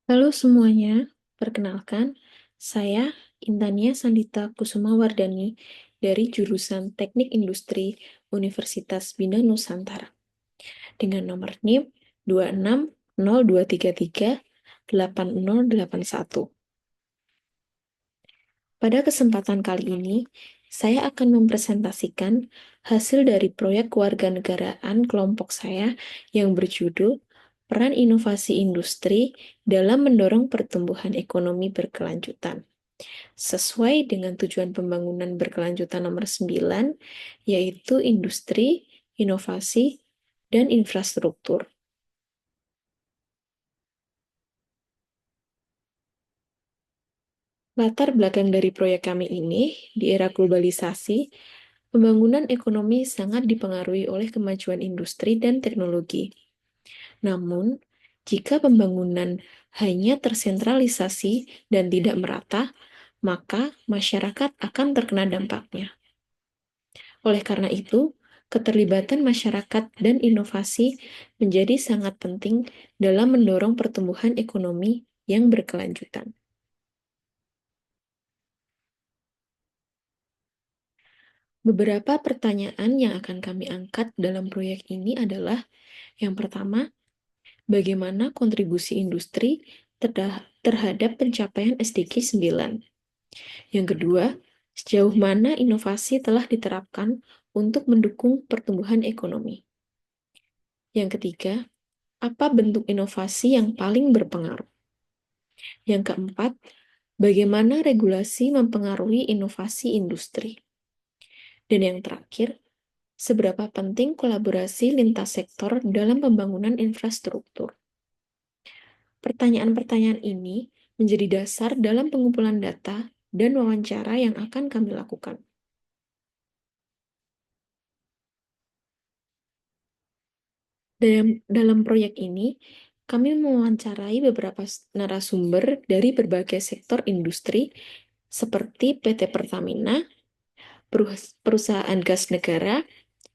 Halo semuanya, perkenalkan, saya Intania Sandita Kusuma Wardani dari jurusan Teknik Industri Universitas Bina Nusantara dengan nomor NIM 2602338081. Pada kesempatan kali ini, saya akan mempresentasikan hasil dari proyek kewarganegaraan kelompok saya yang berjudul Peran Inovasi Industri dalam Mendorong Pertumbuhan Ekonomi Berkelanjutan, sesuai dengan tujuan pembangunan berkelanjutan nomor 9, yaitu industri, inovasi, dan infrastruktur. Latar belakang dari proyek kami ini, di era globalisasi, pembangunan ekonomi sangat dipengaruhi oleh kemajuan industri dan teknologi. Namun, jika pembangunan hanya tersentralisasi dan tidak merata, maka masyarakat akan terkena dampaknya. Oleh karena itu, keterlibatan masyarakat dan inovasi menjadi sangat penting dalam mendorong pertumbuhan ekonomi yang berkelanjutan. Beberapa pertanyaan yang akan kami angkat dalam proyek ini adalah: yang pertama, bagaimana kontribusi industri terhadap pencapaian SDG 9? Yang kedua, sejauh mana inovasi telah diterapkan untuk mendukung pertumbuhan ekonomi? Yang ketiga, apa bentuk inovasi yang paling berpengaruh? Yang keempat, bagaimana regulasi mempengaruhi inovasi industri? Dan yang terakhir, seberapa penting kolaborasi lintas sektor dalam pembangunan infrastruktur? Pertanyaan-pertanyaan ini menjadi dasar dalam pengumpulan data dan wawancara yang akan kami lakukan. Dalam proyek ini, kami mewawancarai beberapa narasumber dari berbagai sektor industri seperti PT Pertamina, perusahaan gas negara,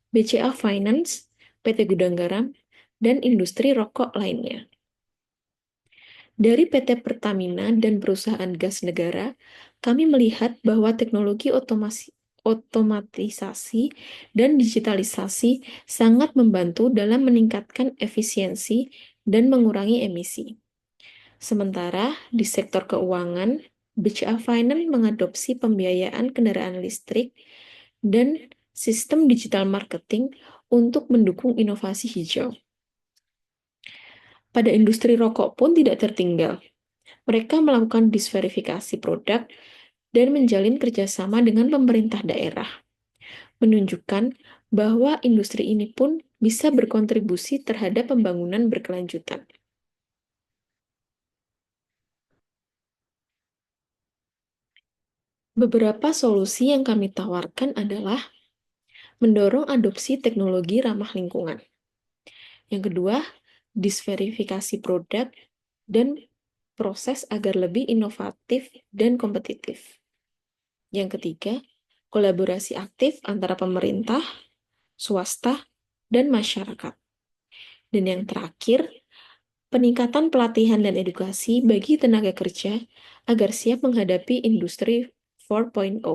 BCA Finance, PT Gudang Garam, dan industri rokok lainnya. Dari PT Pertamina dan perusahaan gas negara, kami melihat bahwa teknologi otomatisasi dan digitalisasi sangat membantu dalam meningkatkan efisiensi dan mengurangi emisi. Sementara di sektor keuangan, BCA Finance mengadopsi pembiayaan kendaraan listrik dan sistem digital marketing untuk mendukung inovasi hijau. Pada industri rokok pun tidak tertinggal. Mereka melakukan disverifikasi produk dan menjalin kerjasama dengan pemerintah daerah, menunjukkan bahwa industri ini pun bisa berkontribusi terhadap pembangunan berkelanjutan. Beberapa solusi yang kami tawarkan adalah mendorong adopsi teknologi ramah lingkungan. Yang kedua, disverifikasi produk dan proses agar lebih inovatif dan kompetitif. Yang ketiga, kolaborasi aktif antara pemerintah, swasta, dan masyarakat. Dan yang terakhir, peningkatan pelatihan dan edukasi bagi tenaga kerja agar siap menghadapi industri 4.0.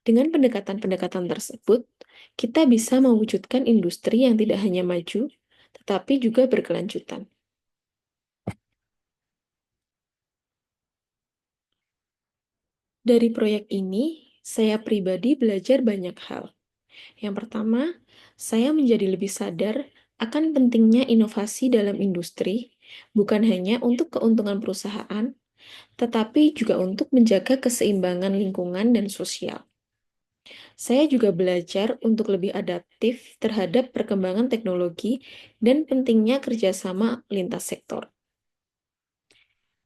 Dengan pendekatan-pendekatan tersebut, kita bisa mewujudkan industri yang tidak hanya maju, tetapi juga berkelanjutan. Dari proyek ini, saya pribadi belajar banyak hal. Yang pertama, saya menjadi lebih sadar akan pentingnya inovasi dalam industri, bukan hanya untuk keuntungan perusahaan, tetapi juga untuk menjaga keseimbangan lingkungan dan sosial. Saya juga belajar untuk lebih adaptif terhadap perkembangan teknologi dan pentingnya kerjasama lintas sektor.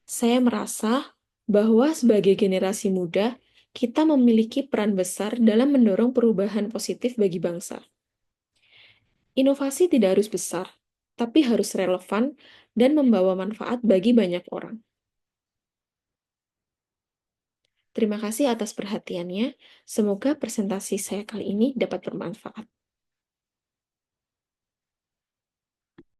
Saya merasa bahwa sebagai generasi muda, kita memiliki peran besar dalam mendorong perubahan positif bagi bangsa. Inovasi tidak harus besar, tapi harus relevan dan membawa manfaat bagi banyak orang. Terima kasih atas perhatiannya. Semoga presentasi saya kali ini dapat bermanfaat.